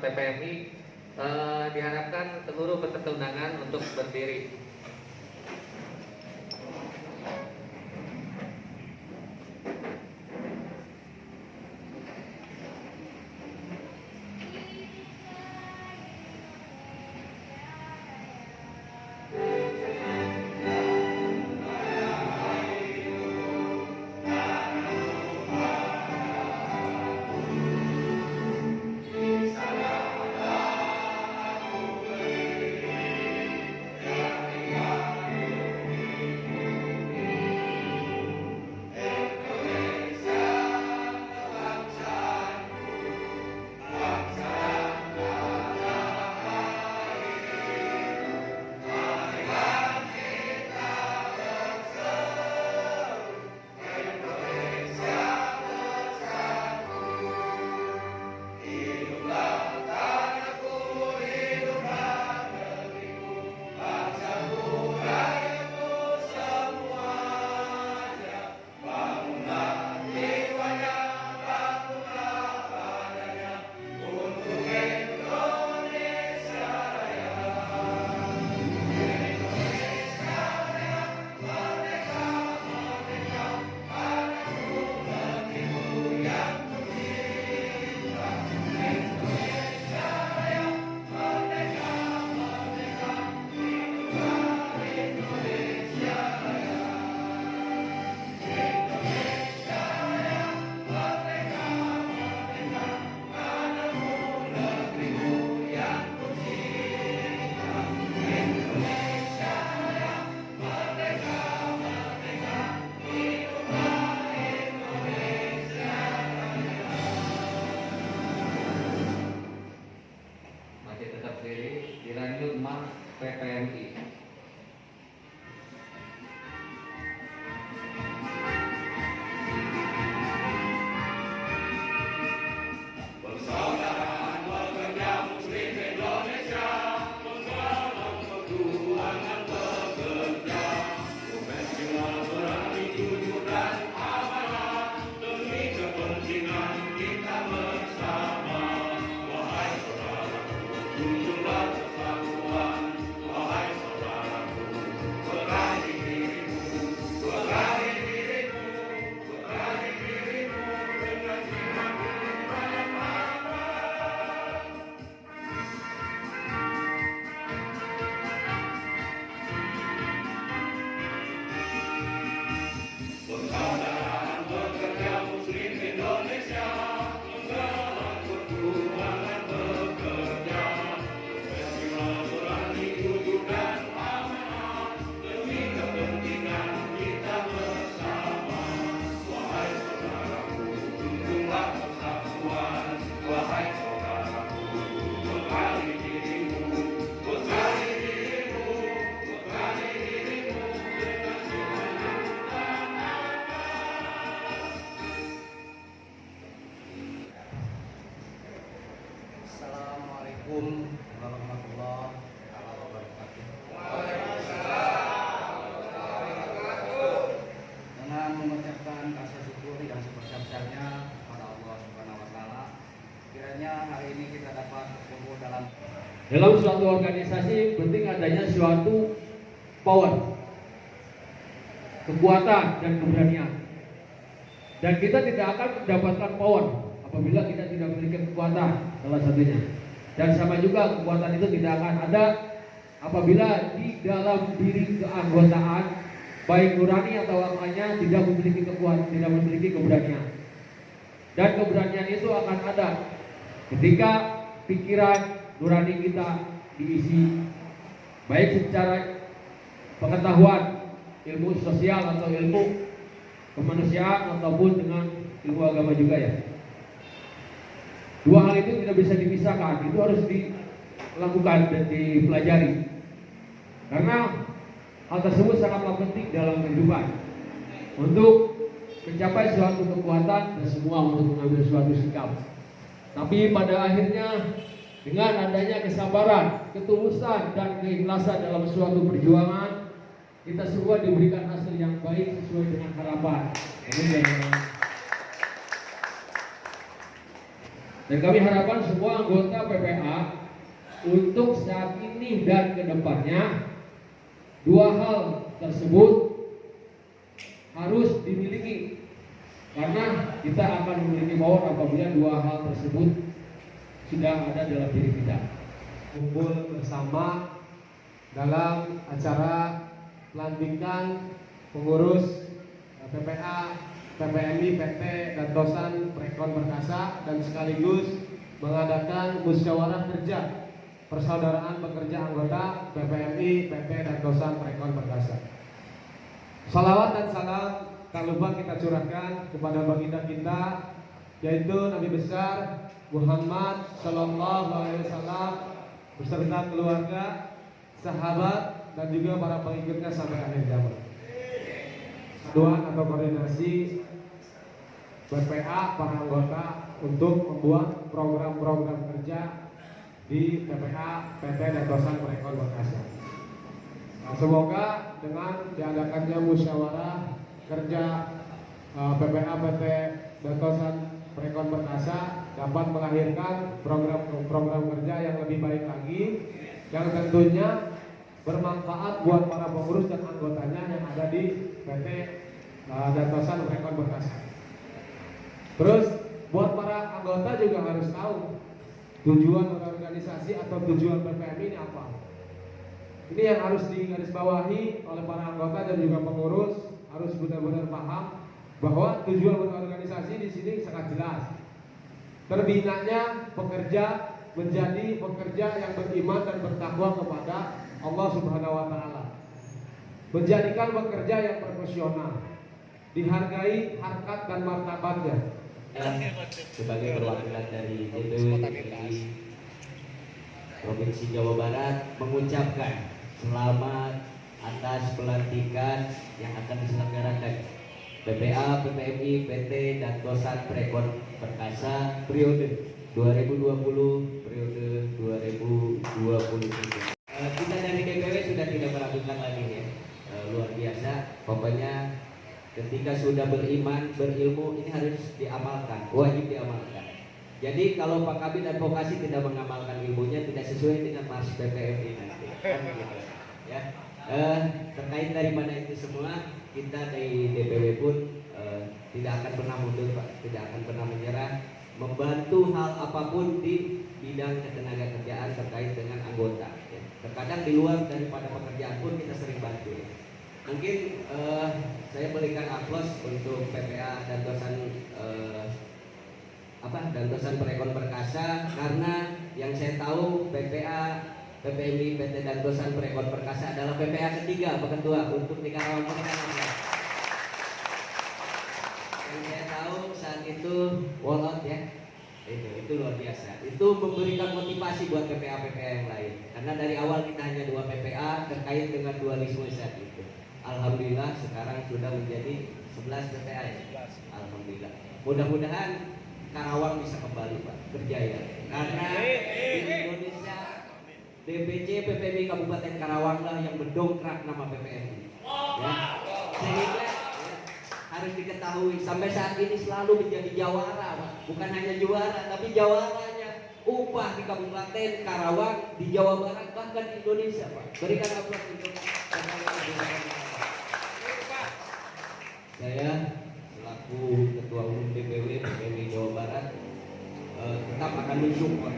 PPMI, diharapkan seluruh peserta undangan untuk berdiri. Dilanjut Mas PPMI. Assalamualaikum warahmatullahi wabarakatuh. Dengan mengucapkan rasa syukur yang sebesar-besarnya kepada Allah Subhanahu wa taala, kiranya hari ini kita dapat berkumpul dalam suatu organisasi penting adanya suatu power, kekuatan dan keberanian. Dan kita tidak akan mendapatkan power apabila kita tidak memiliki kekuatan, salah satunya. Dan sama juga kekuatan itu tidak akan ada apabila di dalam diri keanggotaan baik nurani atau akalnya tidak memiliki kekuatan, tidak memiliki keberanian. Dan keberanian itu akan ada ketika pikiran nurani kita diisi baik secara pengetahuan, ilmu sosial atau ilmu kemanusiaan ataupun dengan ilmu agama juga ya. Dua hal itu tidak bisa dipisahkan, itu harus dilakukan dan dipelajari. Karena hal tersebut sangatlah penting dalam kehidupan untuk mencapai suatu kekuatan dan semua untuk mengambil suatu sikap. Tapi pada akhirnya dengan adanya kesabaran, ketulusan dan keikhlasan dalam suatu perjuangan, kita semua diberikan hasil yang baik sesuai dengan harapan. Dan kami harapkan semua anggota PPA untuk saat ini dan kedepannya dua hal tersebut harus dimiliki, karena kita akan memiliki power apabila dua hal tersebut sudah ada dalam diri kita. Kumpul bersama dalam acara pelantikan pengurus PPA, PPMI, PT, dan Dosan Prekon Perkasa, dan sekaligus mengadakan musyawarah kerja persaudaraan pekerja anggota PPMI, PT, dan Dosan Prekon Perkasa. Salawat dan salam tak lupa kita curahkan kepada baginda kita, yaitu Nabi besar Muhammad Sallallahu Alaihi Wasallam beserta keluarga, sahabat, dan juga para pengikutnya sampai akhir zaman. Doa atau koordinasi BPA para anggota untuk membuat program-program kerja di PPA, PT, dan Dosan Prekon Perkasa. Nah, semoga dengan diadakannya musyawarah kerja PPA, PT, dan Dosan Prekon Perkasa dapat melahirkan program-program kerja yang lebih baik lagi, yang tentunya bermanfaat buat para pengurus dan anggotanya yang ada di PT dan Dosan Prekon Perkasa. Terus buat para anggota juga harus tahu tujuan organisasi atau tujuan PPMI ini apa. Ini yang harus digarisbawahi oleh para anggota dan juga pengurus, harus benar-benar paham bahwa tujuan berorganisasi di sini sangat jelas. Terbinanya pekerja menjadi pekerja yang beriman dan bertakwa kepada Allah Subhanahu wa Ta'ala. Menjadikan pekerja yang profesional, dihargai harkat dan martabatnya. Sebagai perwakilan dari DPW Provinsi Jawa Barat mengucapkan selamat atas pelantikan yang akan diselenggarakan PPA, PPMI, PT, dan Dosan Prekon Perkasa periode 2020 periode 2023. Kita dari DPW sudah tidak meragukan lagi ya, luar biasa. Pokoknya ketika sudah beriman, berilmu, ini harus diamalkan, wajib diamalkan. Jadi kalau Pak Kabid Advokasi tidak mengamalkan ilmunya, tidak sesuai dengan Mars PPMI nanti, kan gitu. Ya, terkait daripada itu semua, kita dari DPW pun tidak akan pernah mundur, Pak, tidak akan pernah menyerah, membantu hal apapun di bidang ketenagakerjaan terkait dengan anggota. Ya. Terkadang di luar daripada pekerjaan pun kita sering bantu. Ya. Mungkin saya berikan aplaus untuk PPA dan Dosan dan Dosan Prekon Perkasa, karena yang saya tahu PPA, PPMI, PT, dan Dosan Prekon Perkasa adalah PPA ketiga Pak Ketua untuk di Karawang. Yang saya tahu saat itu wall out ya, itu luar biasa. Itu memberikan motivasi buat PPA-PPA yang lain, karena dari awal kita hanya 2 PPA terkait dengan dualisme saat itu. Alhamdulillah sekarang sudah menjadi 11 PPA ya. Alhamdulillah. Mudah-mudahan Karawang bisa kembali Pak berjaya. Karena di Indonesia DPC PPMI Kabupaten Karawang lah yang mendongkrak nama PPMI. Ya. Sehingga harus diketahui sampai saat ini selalu menjadi jawara Pak. Bukan hanya juara tapi jawaranya upah di Kabupaten Karawang, di Jawa Barat, bahkan di Indonesia Pak. Berikan aplaus untuk saya selaku Ketua Umum DPW PPMI Jawa Barat tetap akan mensupport,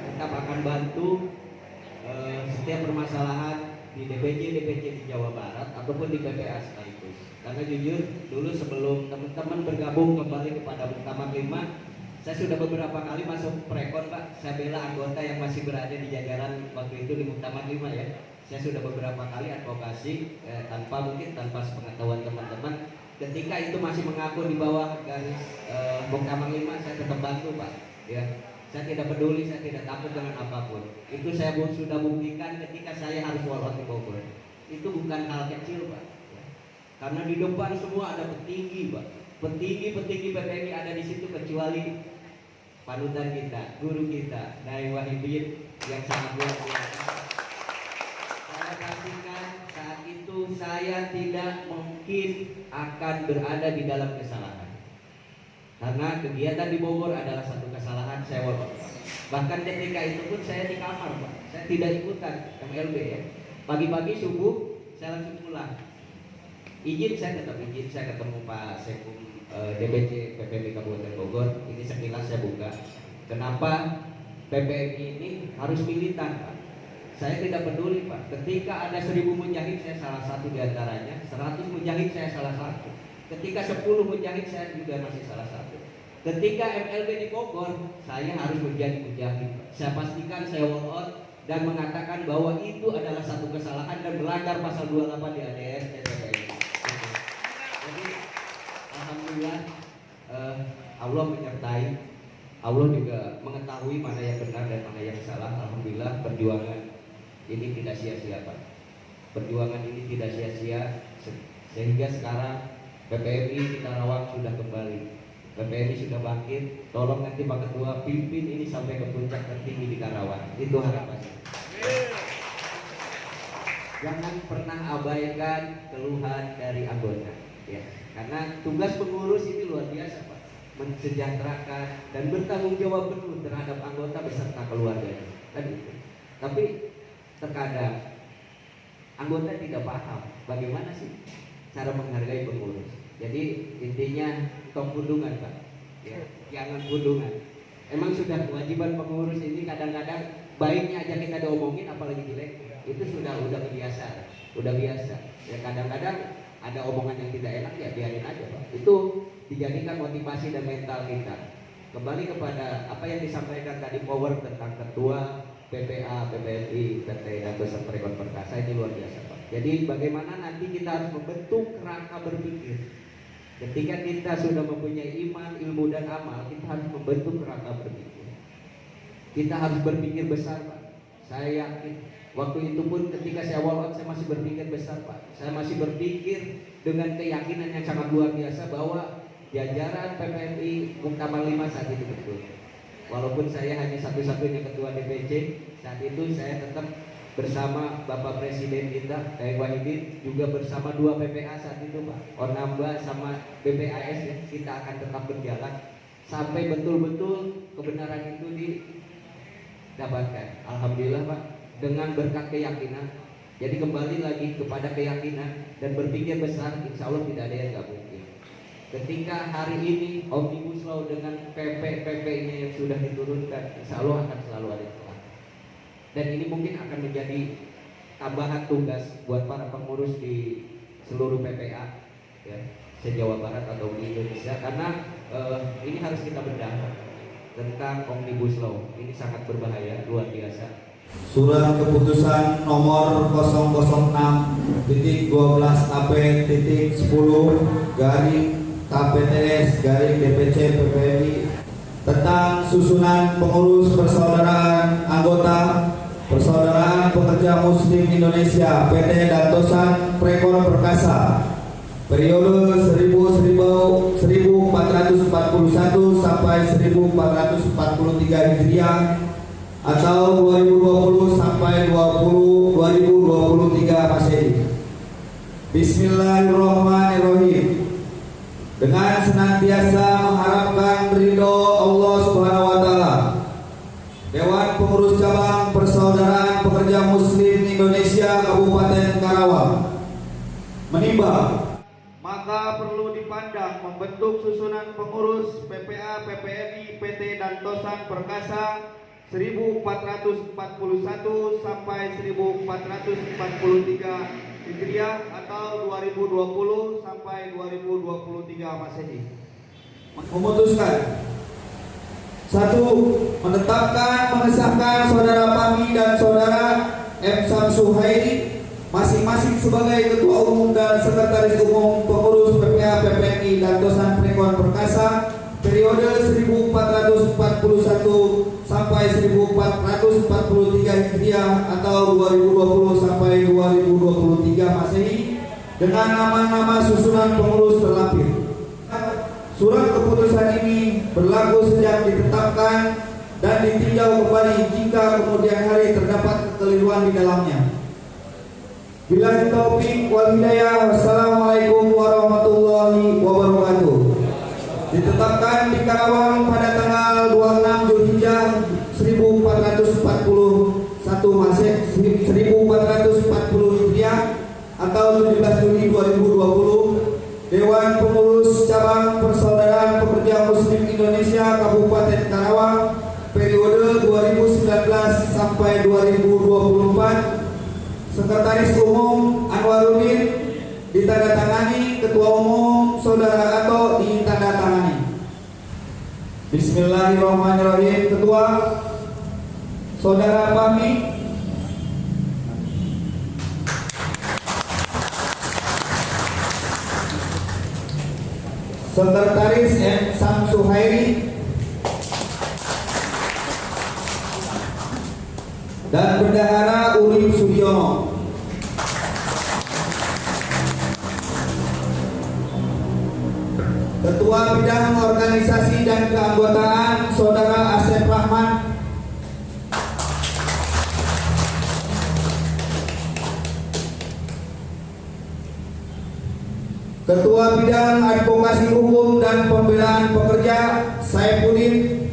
tetap akan bantu setiap permasalahan di DPC di Jawa Barat ataupun di PPA sekaligus. Karena jujur dulu sebelum teman-teman bergabung kembali kepada Muktamar 5, saya sudah beberapa kali masuk Prekon Pak. Saya bela anggota yang masih berada di jajaran waktu itu di Muktamar 5 ya. Saya sudah beberapa kali advokasi tanpa sepengetahuan teman-teman. Ketika itu masih mengaku di bawah garis Muktamar 5, saya tetap bantu Pak. Ya, saya tidak peduli, saya tidak takut dengan apapun. Itu saya sudah buktikan ketika saya harus wall out di Bogor. Itu bukan hal kecil Pak. Ya. Karena di depan semua ada petinggi Pak. Petinggi PPMI ada di situ kecuali panutan kita, guru kita, Dai Wahidin yang sangat luar biasa. Saya pastikan saat itu saya tidak mungkin akan berada di dalam kesalahan. Karena kegiatan di Bogor adalah satu kesalahan, saya walk out. Bahkan ketika itu pun saya di kamar Pak, saya tidak ikutan MLB ya. Pagi-pagi subuh saya langsung pulang. Izin saya tetap izin, saya ketemu Pak Sekum DBC PPMI Kabupaten Bogor. Ini sekilas saya buka. Kenapa PPMI ini harus militan Pak? Saya tidak peduli Pak. Ketika ada 1000 mujahid saya salah satu di antaranya, 100 mujahid saya salah satu. Ketika 10 mujahid saya juga masih salah satu. Ketika MLB di Bogor, saya harus menjadi mujahid. Saya pastikan saya walk out dan mengatakan bahwa itu adalah satu kesalahan dan melanggar pasal 28 di ADR PPMI. Jadi alhamdulillah Allah menyertai. Allah juga mengetahui mana yang benar dan mana yang salah. Alhamdulillah perjuangan ini tidak sia-sia Pak. Perjuangan ini tidak sia-sia sehingga sekarang PPMI di Karawang sudah kembali. PPMI sudah bangkit. Tolong nanti Pak Ketua pimpin ini sampai ke puncak tertinggi di Karawang. Itu harapannya. Jangan pernah abaikan keluhan dari anggota, ya. Karena tugas pengurus ini luar biasa Pak. Mensejahterakan dan bertanggung jawab penuh terhadap anggota beserta keluarganya. Kan itu. Tapi terkadang anggota tidak paham bagaimana sih cara menghargai pengurus. Jadi intinya tong kudungan Pak, ya, jangan kudungan. Emang sudah kewajiban pengurus ini kadang-kadang baiknya aja kita diomongin, apalagi jelek itu udah biasa. Ya kadang-kadang ada omongan yang tidak enak ya biarin aja Pak. Itu dijadikan motivasi dan mental kita. Kembali kepada apa yang disampaikan tadi Power tentang ketua PPA, PPMI, PT Dantosan Prekon Perkasa ini luar biasa Pak. Jadi bagaimana nanti kita harus membentuk kerangka berpikir. Ketika kita sudah mempunyai iman, ilmu dan amal, kita harus membentuk kerangka berpikir. Kita harus berpikir besar Pak. Saya yakin waktu itu pun ketika saya walk out saya masih berpikir besar Pak. Saya masih berpikir dengan keyakinan yang sangat luar biasa bahwa jajaran PPMI Muktamar 5 saat itu betul. Walaupun saya hanya satu-satunya ketua DPC, saat itu saya tetap bersama Bapak Presiden kita, Kiai Wahidin, juga bersama 2 PPA saat itu Pak, Ornamba sama BPAS ya, kita akan tetap berjalan sampai betul-betul kebenaran itu didapatkan. Alhamdulillah Pak, dengan berkat keyakinan. Jadi kembali lagi kepada keyakinan dan berpikir besar, insya Allah tidak ada yang nggak mungkin. Ketika hari ini Omnibus Law dengan PP-nya yang sudah diturunkan, insya Allah akan selalu ada celah. Dan ini mungkin akan menjadi tambahan tugas buat para pengurus di seluruh PPA ya, se-Jawa Barat atau di Indonesia, karena ini harus kita bedah tentang Omnibus Law. Ini sangat berbahaya, luar biasa. Surat keputusan nomor 006AP.12AP.10/KPTS/DPC PPMI tentang susunan pengurus persaudaraan anggota Persaudaraan Pekerja Muslim Indonesia PT Dantosan Prekon Perkasa periode 1441 sampai 1443 Hijriah atau 2020 sampai 2023 Masehi. Bismillahirrahmanirrahim. Dengan senantiasa mengharapkan ridho Allah Subhanahu wa taala, Dewan Pengurus Cabang Persaudaraan Pekerja Muslim Indonesia Kabupaten Karawang menimbang maka perlu dipandang membentuk susunan pengurus PPA PPMI PT Dantosan Perkasa 1441 sampai 1443 Hijriah atau 2020 sampai 2023 Masehi. Memutuskan 1. Menetapkan mengesahkan saudara Pami dan saudara M. Samsuhairi masing-masing sebagai ketua umum dan sekretaris umum pengurus PPA PPMI Dantosan Prekon Perkasa periode 1441 sampai 1443 Hijriah atau 2020 sampai 2023 Masehi dengan nama-nama susunan pengurus terlampir. Surat keputusan ini berlaku sejak ditetapkan dan ditinjau kembali jika kemudian hari terdapat kekeliruan di dalamnya. Billahi taufiq wal hidayah. Wassalamualaikum warahmatullahi wabarakatuh. Ditetapkan Sekretaris Umum Anwaruddin ditandatangani, Ketua Umum Saudara Ato ditandatangani. Bismillahirrahmanirrahim. Ketua Saudara Fahmi. Sekretaris M. Samsuhairi dan Bendahara Urip Sudiono. Ketua Bidang Organisasi dan Keanggotaan Saudara Asep Rahman. Ketua Bidang Advokasi Hukum dan Pembelaan Pekerja Saifuddin.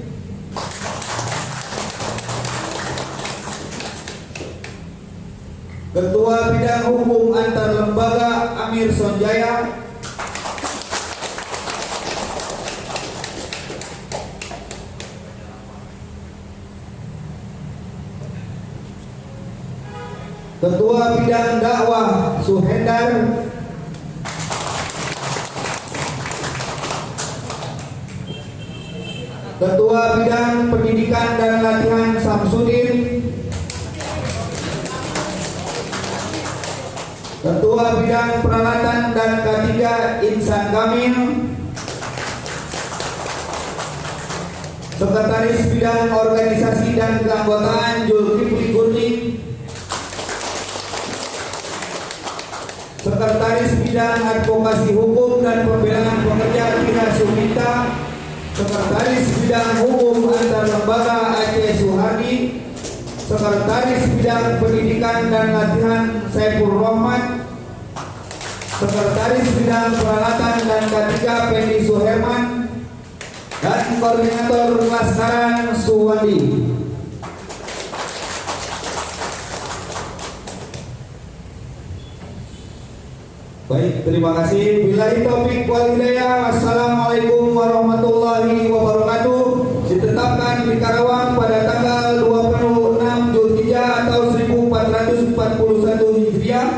Ketua Bidang Hukum Antar Lembaga Amir Sonjaya. Ketua Bidang Dakwah Suhendar. Ketua Bidang Pendidikan dan Latihan Samsudin. Ketua Bidang Peralatan dan K3 Insan Kamil. Sekretaris Bidang Organisasi dan Keanggotaan Zulkifli Gurning. Sekretaris Bidang Advokasi Hukum dan Pembelaan Pekerja Tina Sumita. Sekretaris Bidang Hukum Antar Lembaga Aceh Suhardi. Sekretaris Bidang Pendidikan dan Latihan Saiful Rahman. Sekretaris Bidang Peralatan dan K3 Pendi Suherman. Dan Koordinator Laskaran Suwandi. Baik, terima kasih. Billahi taufik wal hidayah. Wassalamualaikum warahmatullahi wabarakatuh. Ditetapkan di Karawang pada tanggal 26 Zulhijjah atau 1441 Hijriah,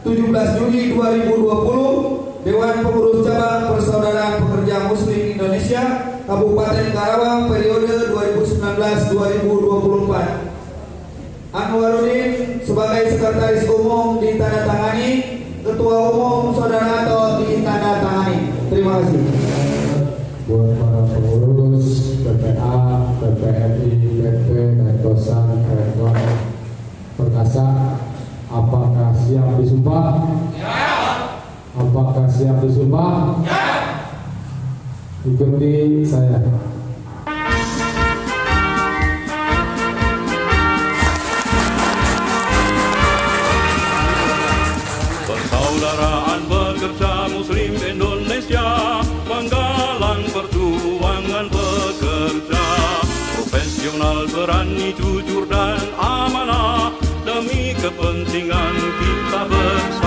17 Juli 2020, Dewan Pengurus Cabang Persaudaraan Pekerja Muslim Indonesia Kabupaten Karawang periode 2019-2024. Anwaruddin sebagai Sekretaris Umum ditandatangani, Ketua Umum Saudara Ato ditandatangani. Terima kasih. Buat para pengurus PPA, PPMI, PT, dan Dosan Rektor Perkasa, apakah siap disumpah? Ya. Apakah siap disumpah? Ya. Ikuti saya. Persaudaraan Pekerja Muslim Indonesia menggalang perjuangan pekerja, profesional, berani, jujur dan amanah demi kepentingan kita bersama.